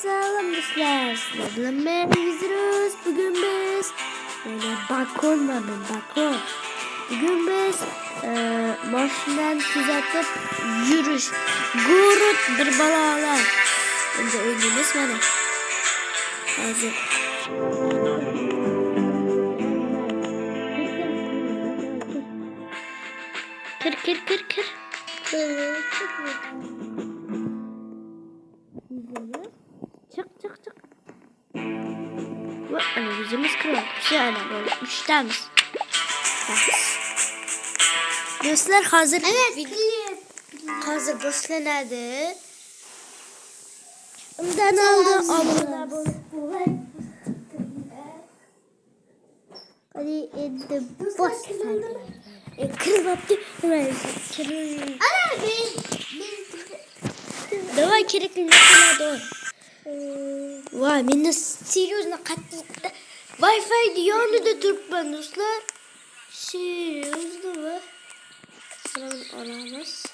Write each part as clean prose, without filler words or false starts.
Selam dostlar. Sizlerle beraber bugün biz böyle balkon var benim balkon. Bugün biz maşından düzeltip yürüyüş. Gurut bir balalar. Önce oynayınız bana. Hazır. Kır. Çık. Ana yüzümüz kırıldı. Şöyle böyle üçtemiz. Dostlar hazır. Evet. Hazır başlanadı. Ondan aldı abone. Hadi endi boş. Kırıldı. Ana Давай керекli doğru. Vay minne серьезно katlıkta. Wi-Fi diyonu da Türk ben dostlar. Serьезно var. Sıranın aramız.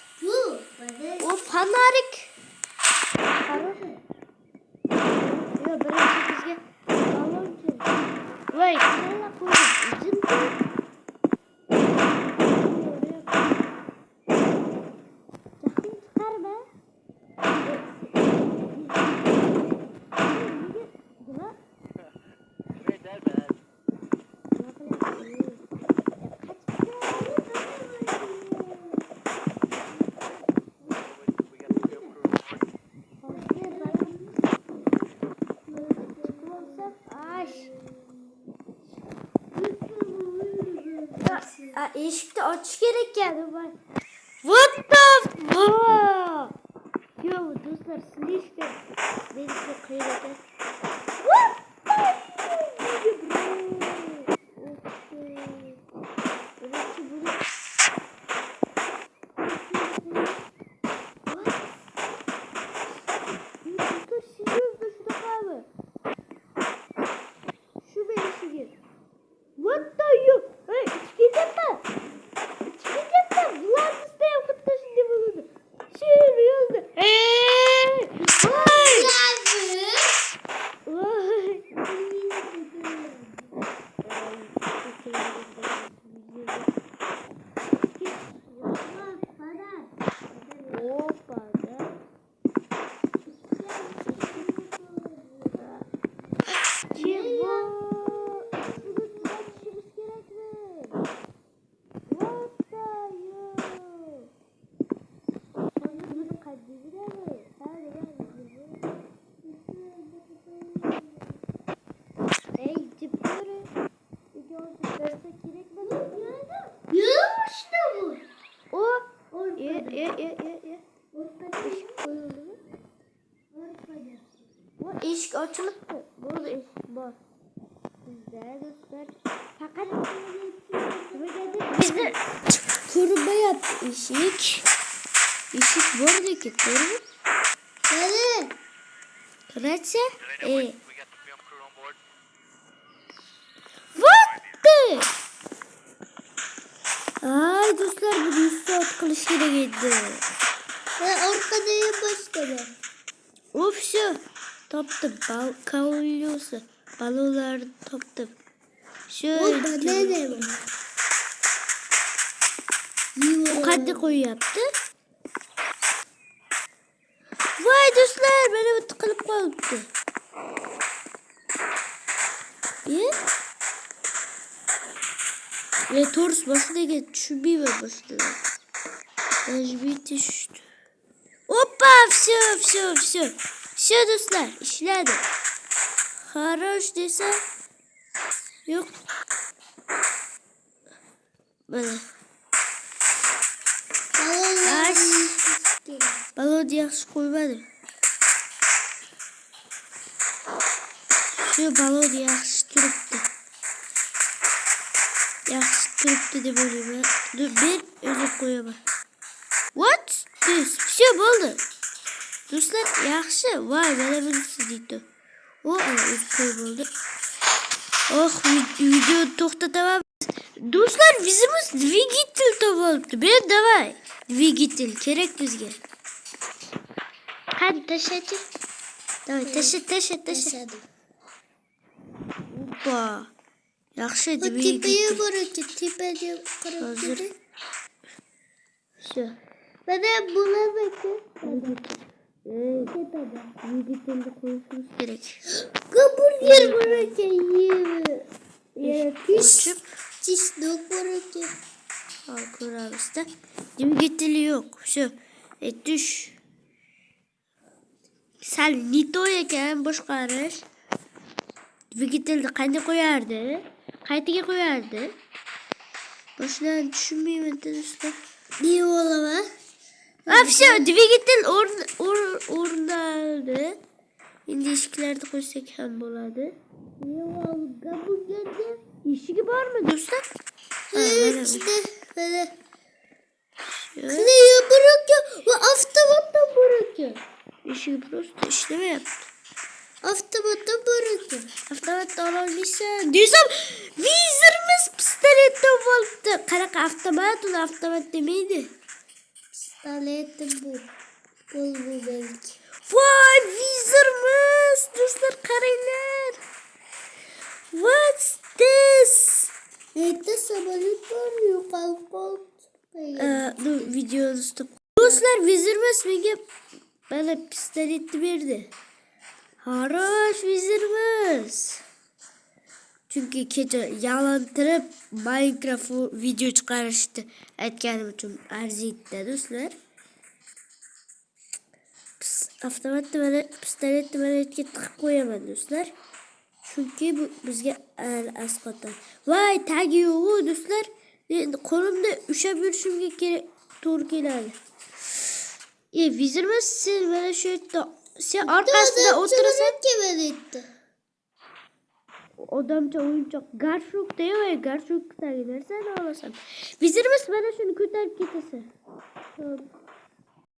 O fanarik. Ya ben bizge alalım ki. Vay sana koydum. Eşikte aç gerek geldi bak. What the fuck? Yo dostlar siz işte beni de kıyıracak. What the What the you? Hey, çıkacaklar. Ulan isteyim kutlu şimdi bulundu. Serious. Hey! Vay! İş açılıp mı? Burada iş var. Güzel dostlar. Fakat bize kurba yaptı işik. İşik burada ki kurba. Nerede? Kıraçsa? What the? Ay dostlar bu 100 saat kılıçlara gitti. Orkadaya başladı. Of şu. Toptum. Kavuruyorsa. Baloları toptum. Orada ne var? O kadar koyu yaptı. Vay dostlar beni tıkılıp kaldı. Bir. Ve Torus başına geç. Şu bir ve başladı. Bir düştü. Hoppa все. Şu dostlar işledi. Хорош dese yok. Böyle. Balon yaxşı koymadım. Şu balon yaxşı turuptu. Yaxşı turuptu de böyle. Dur bir özür koyamam. What? This? Bir şey oldu. Dostlar yaxşı. Vay bana birisi deydi. O özür koyuldu. Oh video to'xtatamam. Do'stlar bizimiz dvigatel topolibdi. Ben davay. Dvigatel kerak bizga. Qani tashlachi. Davay, taşı. Tashladim. Hoppa. Yaxshi Bu dibga tepeye ketdi. boruvchi, tepaga qarab Hozir. ketdi. Shu. Mana bularniki. Tepada. Yigitni qo'yishimiz kerak. Hamburger boruvchi, yeb. Ochib, Tish dog boruvchi. hol ko'ramizda. Dvigatel'i yo'q. Shu. Tush. Sal nito ekan boshqarish. Dvigatelni qanday qo'yardi? Qaytaga qo'yardi? Boshdan tushunmayman do'stlar. Ne olaman? Afsha dvigatel o'rnaldi. Endi eshiklarni qo'ysak ham bo'ladi. Ne oldu? Hamburgerga. Eshigi bormi do'stlar? Mana. Ne boruvchi? Bu avtomatdan boruvchi. Eshigi prosta ishlamayapti. Avtomatdan boruvchi. Avtomatni ola olmaysan. Desam, vizorimiz pistoletdan olibdi. Qanaqa avtomat? Uni avtomat demaydi. Pistaletim bu. Bu belki. Voy, vizorimiz! Do'stlar, qaranglar. What's this? Neydi samolyot var yukarı Bu videoni stop. Do'stlar, vizorimiz menga bana pistoletni berdi. Harosh vizorimiz. Chunki kecha yalantirib Minecraft video chiqarishni aytganim uchun arziydi do'stlar. Avtomatni mana pistoletni mana yerga tiqib qo'yaman do'stlar. Chunki bu bizga asqotar. Voy, tagi yo'q do'stlar. Endi qo'limda ushlab yurishimga kerak to'g'ri keladi. Vizorimiz sen mana shu yerda sen orqasida o'tirasan. kemeretti. Odamcha o'yinchoq garshokda yo'q, garshokdagi narsani olasan. Vizorimiz mana shuni ko'tarib ketasan.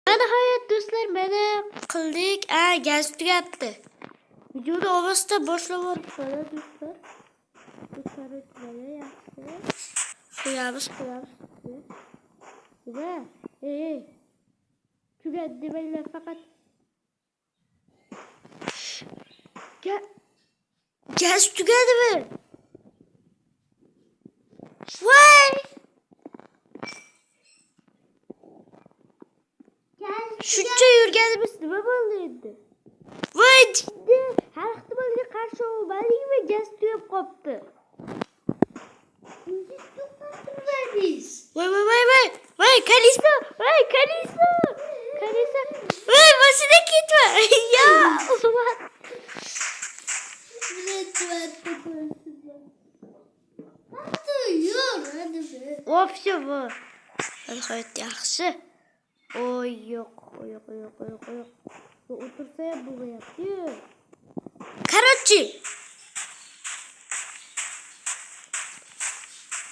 Mana hayot do'stlar, mana qildik. Gaz tugabdi. Videoni ovozda boshlab o'tibman do'stlar. Ko'tarib mana yaxshi. Qo'yamiz. Va, tugadi demanglar faqat. Gaz tugadimi? Voy! Shuncha yurganimiz nima bo'ldi endi? Voy, jiddi. Har ehtimolga qarshi olmadingmi? Gaz tugab qopti. Voy, Kalisto! Voy, mashina ketma. Ya, Alloh. Vobshe bu. Hayot yaxshi. Oy, yo'q. Bu o'tirsa ham bo'lmayapti. Короче.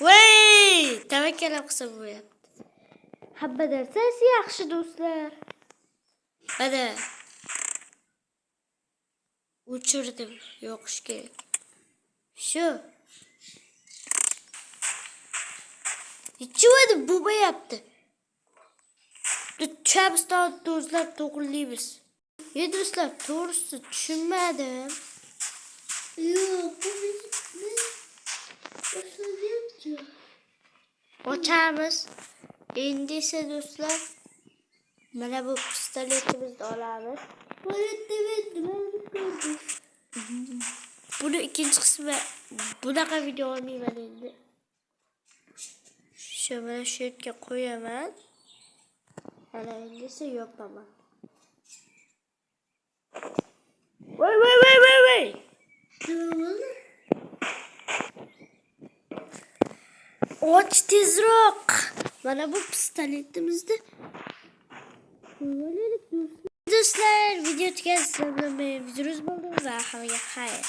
Voy, tavakkal qilsa bo'lyapti. Hamma narsasi yaxshi do'stlar. Mana. O'chirdim. Yoqish kerak. Shu. Nechuvadi bo'lmayapti. Tushamiz do'stlar, to'g'rilaymiz. Do'stlar, to'g'risi tushunmadim. Yo'q, Ochamiz. Endi esa do'stlar, mana bu pistoletimizni olamiz. Buni ikkinchi qismi bunaqa video olmayman endi. Shu mana shu yerga qo'yaman. Mana endi esa yopaman. Voy. Och tezroq. Mana bu pistoletimizni qo'yaylik do'stlar. Do'stlar, video tugadi. Sizlar bilan videomiz bo'ldi va hammaga xayr.